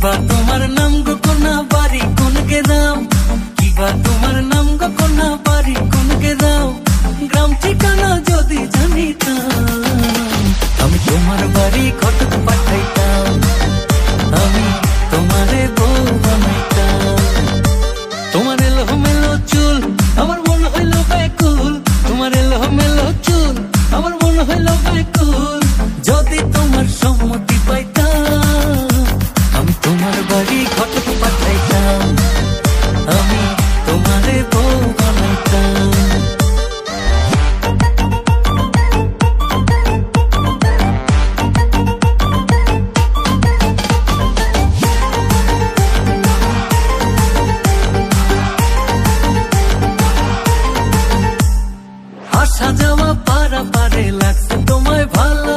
কিবা তোমার নাম গো কোনা বাড়ি কোন গ্রাম, কিবা তোমার নাম গো কোনা বাড়ি কোন গ্রাম, গ্রাম ঠিকানা যদি জানিতাম আমি তোমার বাড়ি ঘটক পাঠাইতাম, আমি তোমারে বউ বানাইতাম। তোমার এলো মেলো চুল আমার মন হইল ব্যাকুল, তোমার এলো মেলো চুল আমার মন হইল ব্যাকুল, যদি তোমার সম্মতি পাইতাম আমি তোমার বাড়ি ঘটক পাঠাইতাম, আমি তোমারে বউ বানাইতাম। আসা যাওয়া পারা পারে লাগছে তোমায় ভালো,